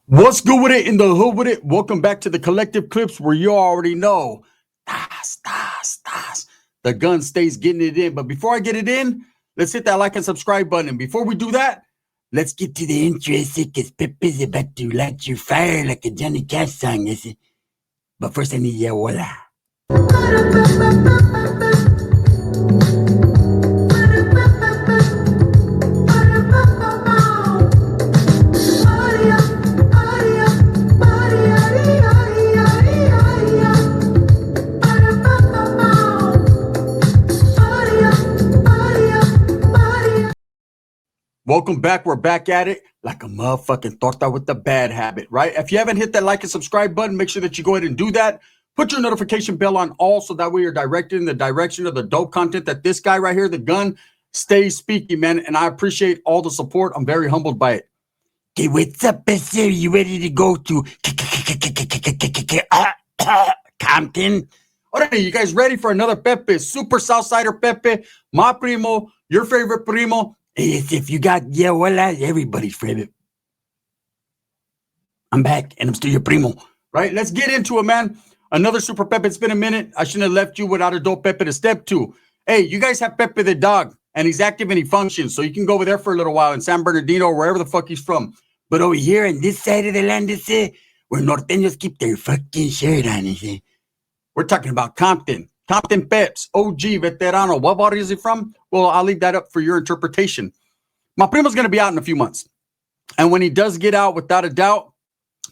What's good with it in the hood with it? Welcome back to the collective clips where you already know. Tas, tas, tas. The gun stays getting it in. But before I get it in, let's hit that like and subscribe button. And before we do that, let's get to the intro because Pepe's about to light your fire like a Johnny Cash song. Is it? But first I need your voila. Welcome back. We're back at it like a motherfucking torta with the bad habit, right? If you haven't hit that like and subscribe button, make sure that you go ahead and do that. Put your notification bell on all so that way you're directed in the direction of the dope content that this guy right here, the gun, stays speaking, man. And I appreciate all the support. I'm very humbled by it. Okay, what's up, sir? You ready to go to Compton? All right, you guys ready for another Pepe? Super Southsider Pepe, my primo, your favorite primo. Yes, if you got, yeah, well, everybody's favorite. I'm back, and I'm still your primo, right? Let's get into it, man. Another Super Pepe. It's been a minute. I shouldn't have left you without a dope Pepe to step to. Hey, you guys have Pepe the dog, and he's active and he functions, so you can go over there for a little while in San Bernardino or wherever the fuck he's from. But over here on this side of the land, where norteños keep their fucking shirt on, we're talking about Compton. Compton Peps, OG, veterano. What body is he from? Well, I'll leave that up for your interpretation. My primo's going to be out in a few months. And when he does get out, without a doubt,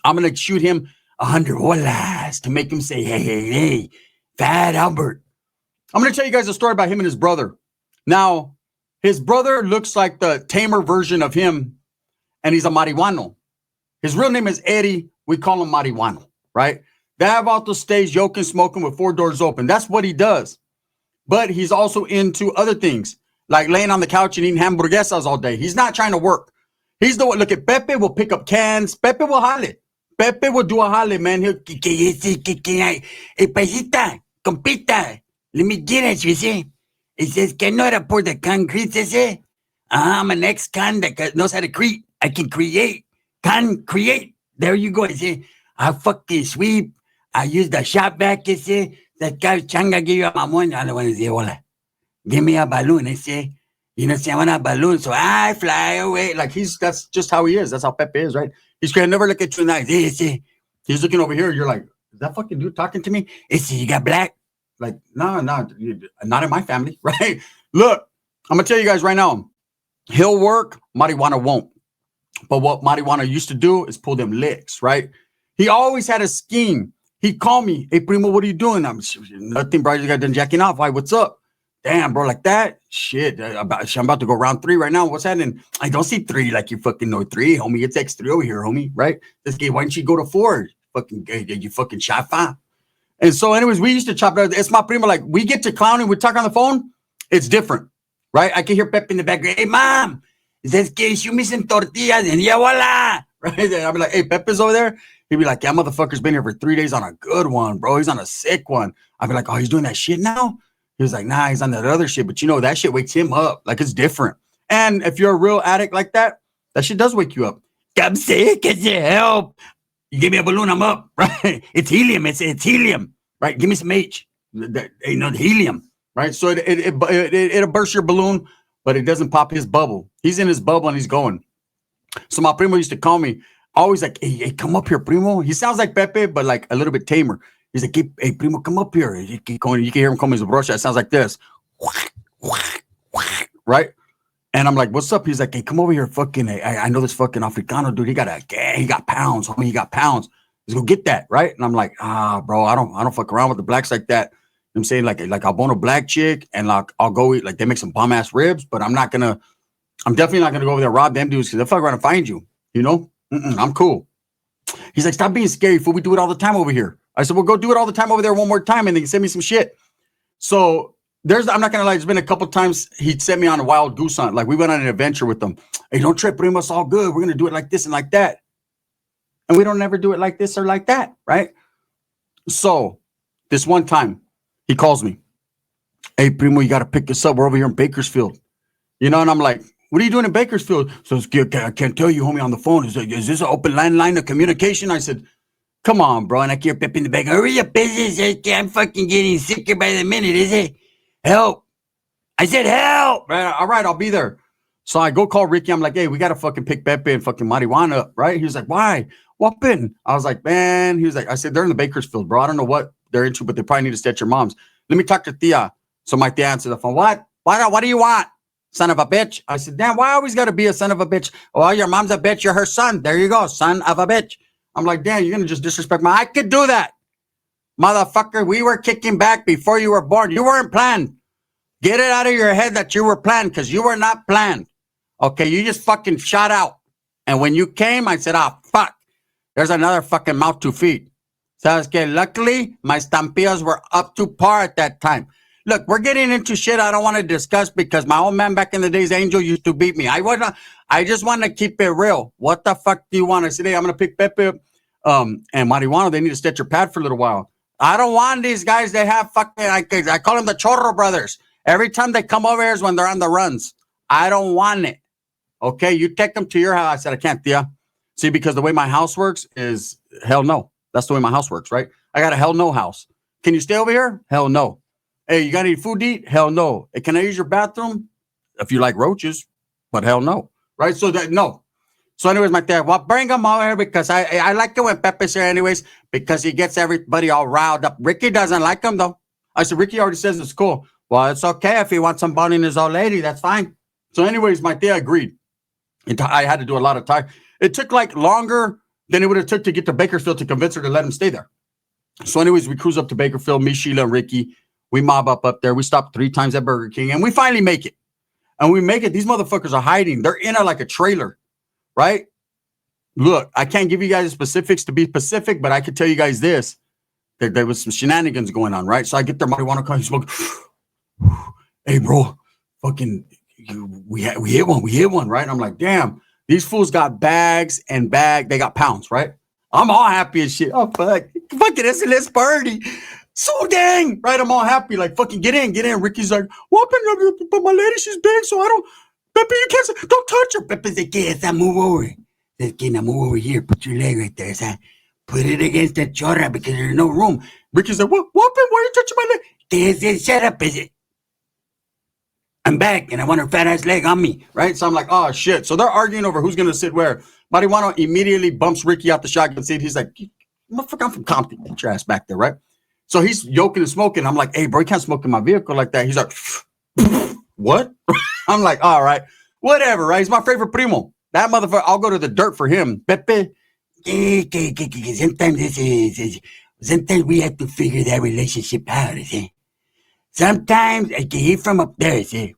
I'm going to shoot him 100 bolas to make him say, hey, hey, hey, Fat Albert. I'm going to tell you guys a story about him and his brother. Now, his brother looks like the tamer version of him, and he's a marihuano. His real name is Eddie. We call him marihuano, right? They have out the stage, yoking, smoking with 4 doors open. That's what he does. But he's also into other things, like laying on the couch and eating hamburguesas all day. He's not trying to work. He's the one. Look at Pepe will pick up cans. Pepe will jale. Pepe will do a jale, man. He'll, hey, paisita, compita, let me get it, you see. He says, que no era por the concrete, ese. I'm an ex-con that knows how to create. I can create. Create. There you go, see. I fucking sweep. I use the shop vac, that guy changa give you a mamon. I don't want to say, hola. Give me a balloon, You know, say I want a balloon, so I fly away. Like that's just how he is. That's how Pepe is, right? He's gonna never look at you and he's looking over here. You're like, is that fucking dude talking to me? You got black? Like, no, not in my family, right? Look, I'm gonna tell you guys right now. He'll work, marijuana won't. But what marijuana used to do is pull them licks, right? He always had a scheme. He'd call me, hey, primo, what are you doing? I'm nothing, bro. You got done jacking off. Why? What's up? Damn, bro, like that? Shit, I'm about to go round 3 right now. What's happening? I don't see 3 like you fucking know 3, homie. It's X3 over here, homie, right? This guy, why don't you go to 4? Fucking, you fucking shot 5. And so, anyways, we used to chop it up. It's my primo. Like, we get to clowning, we talk on the phone. It's different, right? I can hear Pepe in the background. Hey, mom, says que shoot me some tortillas and yeah, voila. Right? And I'll be like, hey, Pepe's over there. He'd be like, yeah, motherfucker's been here for 3 days on a good one, bro. He's on a sick one. I'd be like, oh, he's doing that shit now? He was like, nah, he's on that other shit. But you know, that shit wakes him up. Like, it's different. And if you're a real addict like that, that shit does wake you up. I'm sick. Can you help? You give me a balloon, I'm up. Right? It's helium. It's helium. Right? Give me some H. Ain't no helium. Right? So it'll burst your balloon, but it doesn't pop his bubble. He's in his bubble and he's going. So my primo used to call me, always like, hey, come up here, primo. He sounds like Pepe, but like a little bit tamer. He's like, hey, primo, come up here. You can hear him call me his brocha. It sounds like this. Right? And I'm like, what's up? He's like, hey, come over here. Fucking, I know this fucking Africano dude. He got pounds. Homie, he got pounds. Let's go get that. Right? And I'm like, bro, I don't fuck around with the blacks like that. I'm saying like I'll bone a black chick and like I'll go eat, like they make some bomb ass ribs, but I'm definitely not gonna go over there and rob them dudes because they'll fuck around and find you. You know? I'm cool. He's like, stop being scary, fool. We do it all the time over here. I said, well, go do it all the time over there one more time and then send me some shit. So I'm not gonna lie, there's been a couple times he sent me on a wild goose hunt. Like we went on an adventure with them. Hey, don't trip, primo, it's all good. We're gonna do it like this and like that. And we don't ever do it like this or like that, right? So this one time he calls me, hey, primo, you gotta pick us up. We're over here in Bakersfield. You know, and I'm like, What are you doing in Bakersfield? So I can't tell you, homie, on the phone. Is this an open line of communication? I said, come on, bro. And I hear Pepe in the back. Hurry up, business. I'm fucking getting sicker by the minute, is it? Help. I said, help. Right, all right, I'll be there. So I go call Ricky. I'm like, hey, we got to fucking pick Pepe and fucking Marijuana up, right? He was like, why? What happened? I was like, man. He was like, I said, they're in the Bakersfield, bro. I don't know what they're into, but they probably need to stay at your mom's. Let me talk to Tia. So my Tia answered the phone. What? What do you want? Son of a bitch. I said, damn, why always got to be a son of a bitch? Well, your mom's a bitch. You're her son. There you go. Son of a bitch. I'm like, damn, you're going to just disrespect I could do that. Motherfucker, we were kicking back before you were born. You weren't planned. Get it out of your head that you were planned because you were not planned. Okay, you just fucking shot out. And when you came, I said, fuck. There's another fucking mouth to feed. So I was getting, luckily, my stampillas were up to par at that time. Look, we're getting into shit I don't want to discuss because my old man back in the days, Angel, used to beat me. I just want to keep it real. What the fuck do you want? I said, hey, I'm going to pick Pepe up and Marijuana. They need to stretch your pad for a little while. I don't want these guys. They have fucking, I call them the Chorro brothers. Every time they come over here is when they're on the runs. I don't want it. Okay, you take them to your house. I said, I can't, Tia. See, because the way my house works is hell no. That's the way my house works, right? I got a hell no house. Can you stay over here? Hell no. Hey, you got any food to eat? Hell no. Hey, can I use your bathroom? If you like roaches, but hell no. Right? So that, no. So anyways, my dad, well, bring them over here because I like it when Pepe's here anyways because he gets everybody all riled up. Ricky doesn't like him though. I said, Ricky already says it's cool. Well, it's okay if he wants some boning his old lady. That's fine. So anyways, my dad agreed. I had to do a lot of time. It took like longer than it would have took to get to Bakersfield to convince her to let him stay there. So anyways, we cruise up to Bakersfield, me, Sheila, and Ricky. We mob up there. We stop 3 times at Burger King, and we finally make it. And we make it. These motherfuckers are hiding. They're in like a trailer, right? Look, I can't give you guys the specifics to be specific, but I could tell you guys this. There was some shenanigans going on, right? So I get their marijuana car. He's smoking. Hey, bro, fucking, we hit one, right? And I'm like, damn, these fools got bags and they got pounds, right? I'm all happy as shit. Oh, fuck. Fucking SLS party. So dang, right? I'm all happy. Like, fucking get in. Ricky's like, what happened? But my lady, she's big, so I don't, Pepe, you can't, don't touch her. Pepe's like, yes, I move over. Says, okay, now move over here. Put your leg right there. So put it against the chorra because there's no room. Ricky's like, what happened? Why are you touching my leg? They said, shut up, is it? I'm back, and I want her fat ass leg on me, right? So I'm like, oh, shit. So they're arguing over who's going to sit where. Marijuana immediately bumps Ricky out the shotgun seat. He's like, motherfucker, I'm from Compton. Get your ass back there, right? So he's yoking and smoking. I'm like, hey, bro, you can't smoke in my vehicle like that. He's like, what? I'm like, all right, whatever, right? He's my favorite primo. That motherfucker, I'll go to the dirt for him. Pepe. Sometimes we have to figure that relationship out, see? Sometimes he's from up there, see?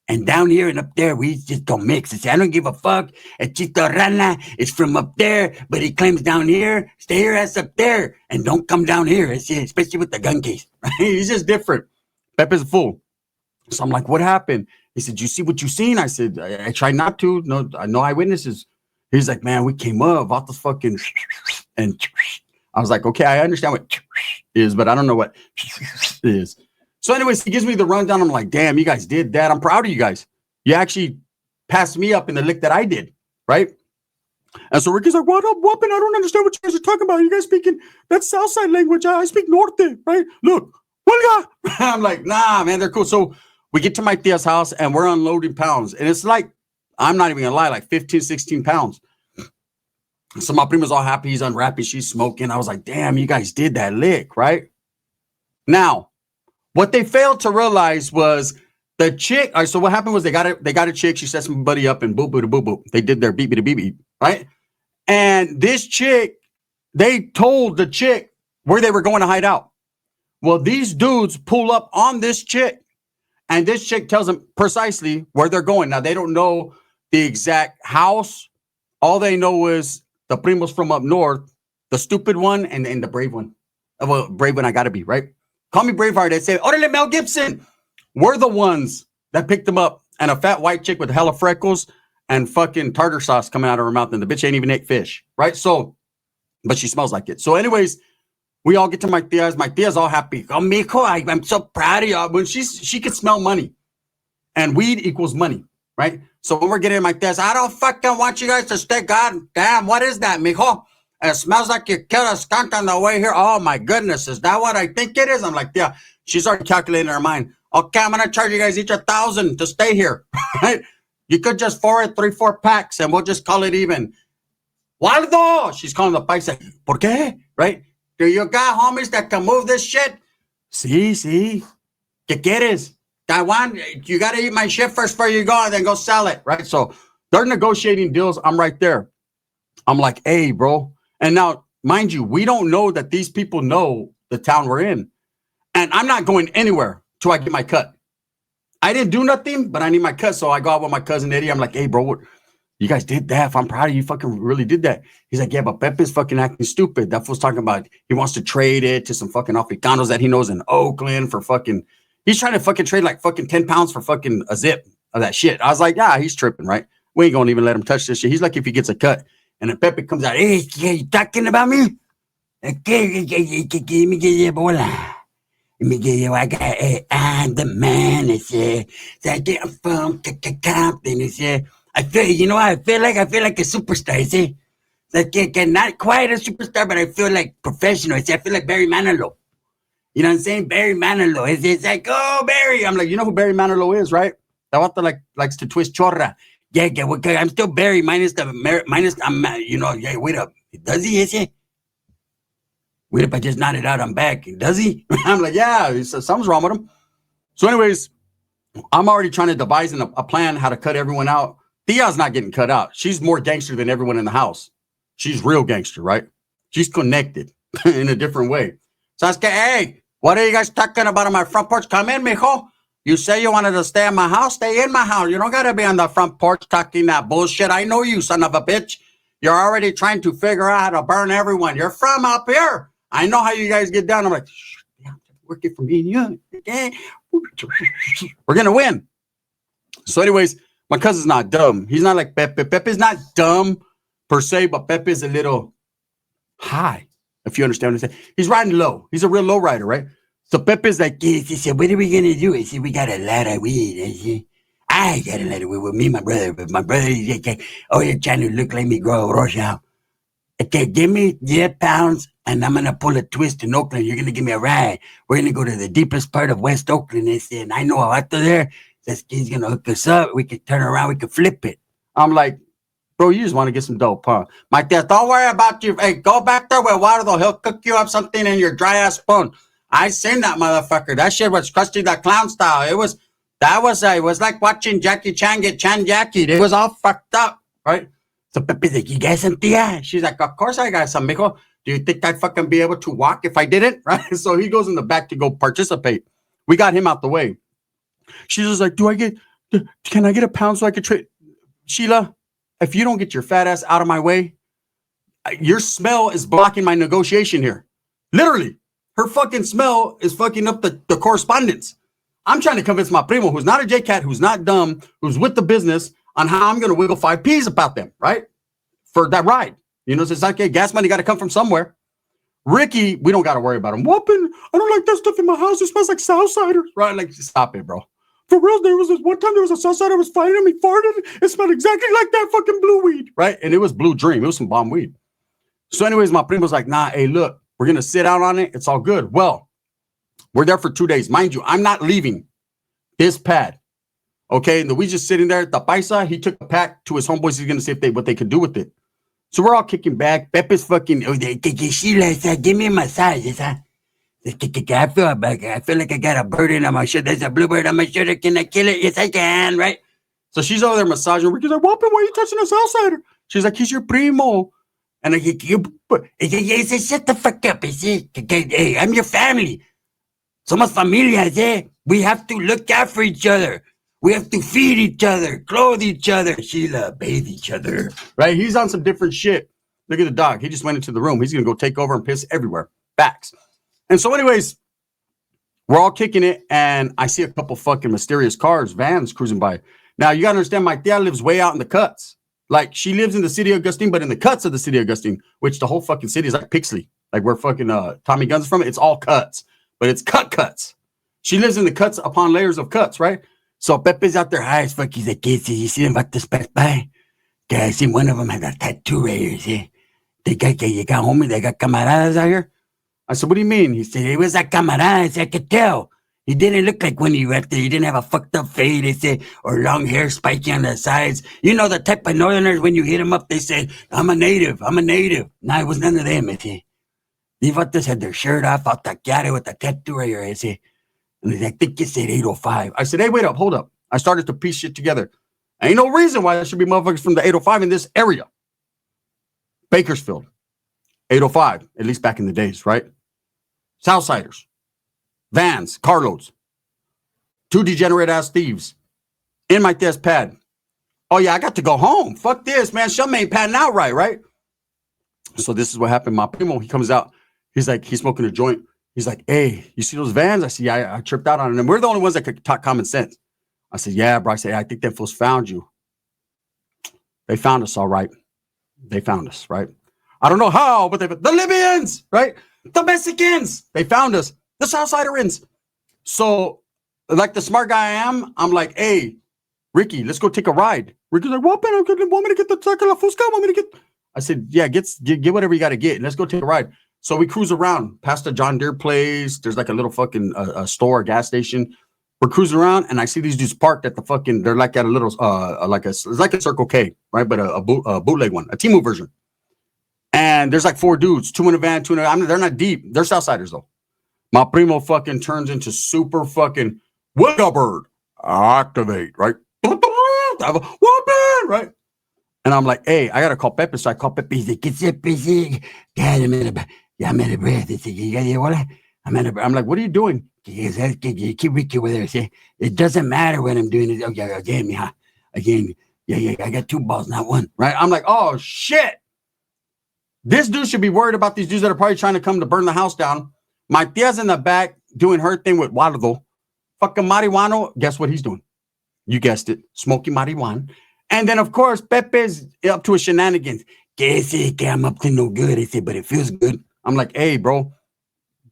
And down here and up there, we just don't mix. See, I don't give a fuck. Chito Rana is from up there, but he claims down here, stay your ass up there, and don't come down here, see? Especially with the gun case. Right? He's just different. Pepe's a fool. So I'm like, what happened? He said, you see what you seen? I said, I tried not to. No eyewitnesses. He's like, man, we came up off the fucking, and I was like, okay, I understand what is, but I don't know what is. So anyways, he gives me the rundown. I'm like, damn, you guys did that. I'm proud of you guys. You actually passed me up in the lick that I did, right? And so Ricky's like, what up, whooping? I don't understand what you guys are talking about. You guys speaking that Southside language. I speak Norte, right? Look, I'm like, nah, man, they're cool. So we get to my tia's house and we're unloading pounds. And it's like, I'm not even gonna lie, like 15, 16 pounds. So my prima's all happy. He's unwrapping. She's smoking. I was like, damn, you guys did that lick, right? Now, what they failed to realize was the chick. All right, so what happened was they got a chick. She set somebody up and boop, boop, boop, boop. They did their beep, beep, beep, beep, right? And this chick, they told the chick where they were going to hide out. Well, these dudes pull up on this chick, and this chick tells them precisely where they're going. Now, they don't know the exact house. All they know is the primos from up north, the stupid one, and the brave one. Well, brave one I got to be, right? Call me Braveheart. They say, orale Mel Gibson. We're the ones that picked them up. And a fat white chick with hella freckles and fucking tartar sauce coming out of her mouth. And the bitch ain't even ate fish, right? So, but she smells like it. So anyways, we all get to my tia's. My tia's all happy. Oh, mijo, I'm so proud of you. When she could smell money. And weed equals money, right? So when we're getting like this, I don't fucking want you guys to stay. God damn, what is that, mijo? It smells like you killed a skunk on the way here. Oh my goodness, is that what I think it is? I'm like, yeah. She's already calculating in her mind. Okay, I'm gonna charge you guys each 1,000 to stay here. Right? You could just forward 3-4 packs and we'll just call it even. Waldo, she's calling the paisa. ¿Por qué? Right? Do you got homies that can move this shit? Sí. ¿Qué quieres? Taiwan, you got to eat my shit first before you go and then go sell it, right? So they're negotiating deals. I'm right there. I'm like, hey, bro. And now, mind you, we don't know that these people know the town we're in. And I'm not going anywhere till I get my cut. I didn't do nothing, but I need my cut. So I go out with my cousin Eddie. I'm like, hey, bro, you guys did that. I'm proud of you. Fucking really did that. He's like, yeah, but Pepe's fucking acting stupid. That fool's talking about he wants to trade it to some fucking Africanos that he knows in Oakland for fucking. He's trying to fucking trade like fucking 10 pounds for fucking a zip of that shit. I was like, yeah, he's tripping, right? We ain't gonna even let him touch this shit. He's like, if he gets a cut. And then Pepe comes out, hey, you talking about me? Okay, give me your bola. I got I'm the man. I said, I'm from Compton. I said, I feel like a superstar. I say, like not quite a superstar, but I feel like professional. I say, I feel like Barry Manilow. You know what I'm saying? Barry Manilow. It's like, oh, Barry. I'm like, you know who Barry Manilow is, right? That one likes to twist chorra. Yeah, I'm still Barry minus, yeah, wait up. Does he, is he? Wait up, I just nodded out, I'm back. Does he? I'm like, yeah, he says something's wrong with him. So anyways, I'm already trying to devise a plan how to cut everyone out. Tia's not getting cut out. She's more gangster than everyone in the house. She's real gangster, right? She's connected in a different way. So I was like, hey, what are you guys talking about on my front porch? Come in, mijo. You say you wanted to stay in my house? Stay in my house. You don't got to be on the front porch talking that bullshit. I know you, son of a bitch. You're already trying to figure out how to burn everyone. You're from up here. I know how you guys get down. I'm like, working for me and you. Okay. We're going to win. So anyways, my cousin's not dumb. He's not like Pepe. Pepe's not dumb per se, but Pepe's a little high, if you understand what I'm saying. He's riding low. He's a real low rider, right? So Pepe's like, he said, what are we going to do? I said, we got a lot of weed. I got a lot of weed with me, my brother. But my brother, you're trying to look like me, grow rush out. Okay, give me 10 pounds and I'm going to pull a twist in Oakland. You're going to give me a ride. We're going to go to the deepest part of West Oakland. They said, I know a vato there. He's going to hook us up. We could turn around. We could flip it. I'm like, bro, you just want to get some dope, huh? My dad, don't worry about you. Hey, go back there with Waterville. He'll cook you up something in your dry ass spoon. I seen that motherfucker. That shit was Krusty the Clown style. It was like watching Jackie Chan get Chan Jackie. It was all fucked up, right? So Pepe's like, you got some, tia? She's like, of course I got some, mijo. Do you think I'd fucking be able to walk if I didn't? Right? So he goes in the back to go participate. We got him out the way. She's just like, can I get a pound so I could trade? Sheila, if you don't get your fat ass out of my way, your smell is blocking my negotiation here. Literally. Her fucking smell is fucking up the correspondence. I'm trying to convince my primo, who's not a J-Cat, who's not dumb, who's with the business, on how I'm going to wiggle 5 P's about them, right? For that ride. You know, so it's like, okay, gas money got to come from somewhere. Ricky, we don't got to worry about him. Whooping, I don't like that stuff in my house. It smells like Southsider. Right? Like, stop it, bro. For real, there was this one time there was a Southsider was fighting him. He farted. It smelled exactly like that fucking blue weed. Right? And it was Blue Dream. It was some bomb weed. So anyways, my primo was like, nah, hey, look. We're going to sit out on it. It's all good. Well, we're there for 2 days. Mind you, I'm not leaving this pad. Okay. And we just sitting there at the paisa. He took a pack to his homeboys. He's going to see what they could do with it. So we're all kicking back. Pepe's fucking, Sheila said, give me a massage. I feel like I got a bird in on my shirt. There's a bluebird on my shirt. Can I kill it? Yes, I can. Right. So she's over there massaging. Ricky's like, Whoopin, why are you touching a Southsider? She's like, he's your primo. And I said, shut the fuck up. I said, hey, I'm your family. Somos familia, eh? We have to look out for each other. We have to feed each other, clothe each other, Sheila, bathe each other. Right? He's on some different shit. Look at the dog. He just went into the room. He's going to go take over and piss everywhere. Facts. And so anyways, we're all kicking it. And I see a couple fucking mysterious cars, vans cruising by. Now, you got to understand, my tia lives way out in the cuts. Like, she lives in the city of Augustine, but in the cuts of the city of Augustine, which the whole fucking city is like Pixley. Like where fucking Tommy Guns is from. It's all cuts, but it's cuts. She lives in the cuts upon layers of cuts, right? So Pepe's out there high as fuck. He's like, "Kids, you see them about this pass by? I seen one of them had a tattoo right here, see? They got homie, they got camaradas out here." I said, "What do you mean?" He said, "It was a camarada." I said, "I could tell. He didn't look like when he went there. He didn't have a fucked up fade, they say, or long hair spiky on the sides. You know the type of northerners, when you hit them up, they say, I'm a native. Nah, it was none of them, I say. These vatos had their shirt off, out taqueado with a tattoo right here, I say. And I think it said 805. I said, hey, wait up, hold up. I started to piece shit together. Ain't no reason why there should be motherfuckers from the 805 in this area. Bakersfield, 805, at least back in the days, right? Southsiders, vans, carloads, two degenerate ass thieves in my desk pad. Oh, yeah, I got to go home. Fuck this, man. Some ain't padding out right? So this is what happened. My primo, he comes out. He's like, he's smoking a joint. He's like, hey, you see those vans? I said, yeah, I tripped out on them. We're the only ones that could talk common sense. I said, yeah, bro. I said, I think them fools found you. They found us, all right. They found us, right? I don't know how, but the Libyans, right? The Mexicans, they found us. The Southsiders. So, like the smart guy I am, I'm like, hey, Ricky, let's go take a ride. Ricky's like, what, man? Want me to get the Taca La Fusca? Want me to get... I said, yeah, get whatever you got to get. Let's go take a ride. So we cruise around past the John Deere place. There's like a little fucking store, a gas station. We're cruising around, and I see these dudes parked at the fucking... They're like at a little, it's like a Circle K, right? But a bootleg one, a Temu version. And there's like 4 dudes, 2 in a van, 2 in a... I mean, they're not deep. They're Southsiders, though. My primo fucking turns into super fucking... Bird, activate, right? Right? And I'm like, hey, I got to call Pepe. So I call Pepe. He's like, get up, God, I'm out of breath. I'm like, what are you doing? He goes, keep Ricky over there. See, it doesn't matter what I'm doing. Okay, again, yeah, I got 2 balls, not 1, right? I'm like, oh, shit. This dude should be worried about these dudes that are probably trying to come to burn the house down. My tia's in the back doing her thing with Waldo. Fucking marijuana. Guess what he's doing? You guessed it. Smoking marijuana. And then, of course, Pepe's up to his shenanigans. I'm up to no good. I said, but it feels good. I'm like, hey, bro,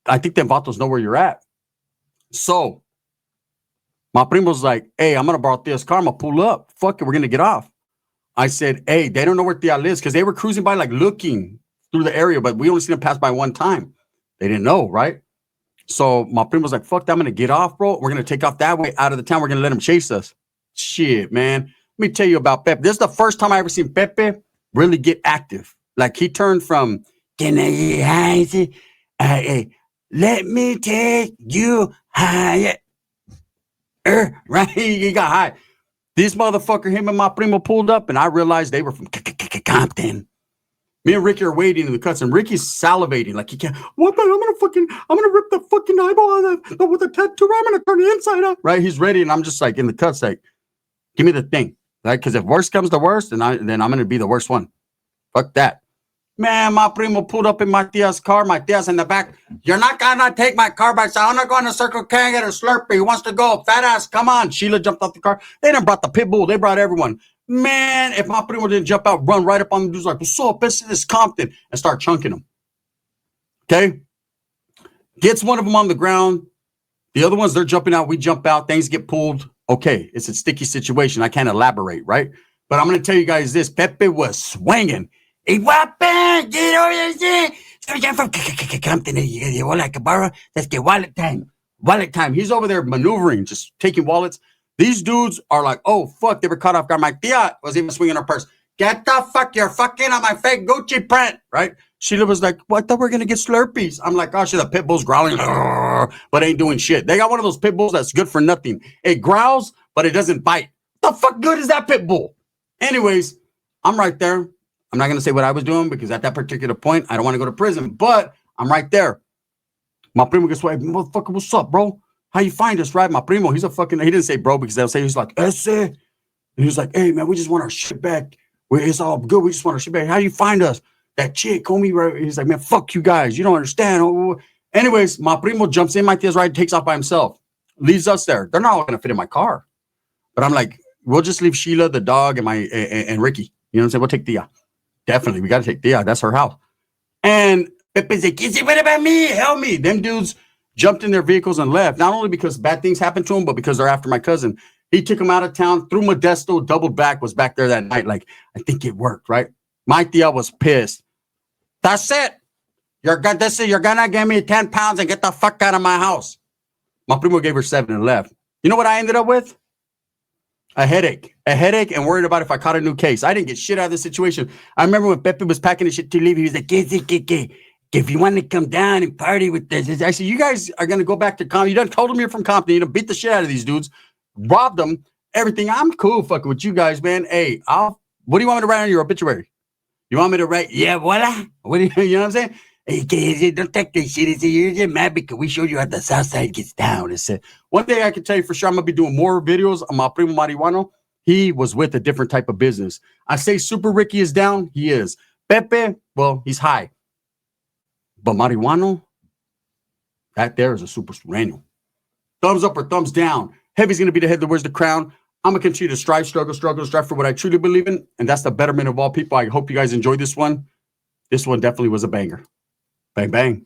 I think them vatos know where you're at. So, my primo's like, hey, I'm going to borrow Tia's car. I'm going to pull up. Fuck it, we're going to get off. I said, hey, they don't know where Tia lives because they were cruising by, like, looking through the area, but we only seen them pass by 1 time. They didn't know, right? So, my primo's like, fuck that, I'm going to get off, bro. We're going to take off that way out of the town. We're going to let them chase us. Shit, man. Let me tell you about Pepe. This is the first time I ever seen Pepe really get active. Like, he turned from, can I get high? Let me take you higher. Right? He got high. This motherfucker, him and my primo pulled up, and I realized they were from Compton. Me and Ricky are waiting in the cuts, and Ricky's salivating like he can't. What? I'm gonna rip the fucking eyeball out of with a tattoo. I'm gonna turn the inside up. Right? He's ready, and I'm just like in the cuts, like, give me the thing. Right? Because if worst comes to worst, then I'm gonna be the worst one. Fuck that. Man, my primo pulled up in my tia's car. My tia's in the back. You're not gonna take my car by side. I'm not going to Circle K and get a Slurpee. Who wants to go? Fat ass, come on. Sheila jumped off the car. They done brought the pit bull. They brought everyone. Man, if my primo didn't jump out, run right up on the dudes like, what's up? This is Compton, and start chunking them. Okay? Gets one of them on the ground. The other ones, they're jumping out. We jump out. Things get pulled. Okay, it's a sticky situation. I can't elaborate, right? But I'm going to tell you guys this. Pepe was swinging. Hey, Wappan, get over there. So I'm from Compton. Let's get wallet time. Wallet time. He's over there maneuvering, just taking wallets. These dudes are like, oh, fuck, they were caught off guard. My tia was even swinging her purse. Get the fuck, you're fucking on my fake Gucci print, right? Sheila was like, well, I thought we were going to get Slurpees. I'm like, oh, shit, the pit bull's growling, but ain't doing shit. They got one of those pit bulls that's good for nothing. It growls, but it doesn't bite. The fuck good is that pit bull? Anyways, I'm right there. I'm not going to say what I was doing because at that particular point, I don't want to go to prison, but I'm right there. My primo gets like, motherfucker, what's up, bro? How you find us, right? My primo, he's a fucking, he didn't say bro because they'll say, he's like, ese. And he's like, hey, man, we just want our shit back. It's all good. We just want our shit back. How you find us? That chick, homie, right? He's like, man, fuck you guys. You don't understand. Anyways, my primo jumps in, my tia's ride, takes off by himself, leaves us there. They're not all going to fit in my car. But I'm like, we'll just leave Sheila, the dog, and Ricky. You know what I'm saying? We'll take Tia. Definitely. We got to take Tia. That's her house. And Pepe's like, what about me? Help me. Them dudes jumped in their vehicles and left. Not only because bad things happened to them, but because they're after my cousin. He took him out of town, threw Modesto, doubled back, was back there that night. Like, I think it worked, right? My tia was pissed. That's it. You're gonna give me 10 pounds and get the fuck out of my house. My primo gave her 7 and left. You know what I ended up with? A headache and worried about if I caught a new case. I didn't get shit out of the situation. I remember when Pepe was packing his shit to leave, he was like, if you want to come down and party with this. I said, you guys are going to go back to Compton. You done told them you're from Compton. You done beat the shit out of these dudes, robbed them, everything. I'm cool fucking with you guys, man. Hey, what do you want me to write on your obituary? You want me to write, yeah, voila? What do you know what I'm saying? Hey, don't take this shit. You're just mad because we showed you how the Southside gets down. It said, one thing I can tell you for sure, I'm going to be doing more videos on my primo Marihuano. He was with a different type of business. I say Super Ricky is down. He is. Pepe, well, he's high. But Marihuano, that there is a super Sureño. Thumbs up or thumbs down. Heavy's going to be the head that wears the crown. I'm going to continue to strive for what I truly believe in. And that's the betterment of all people. I hope you guys enjoyed this one. This one definitely was a banger. Bang, bang.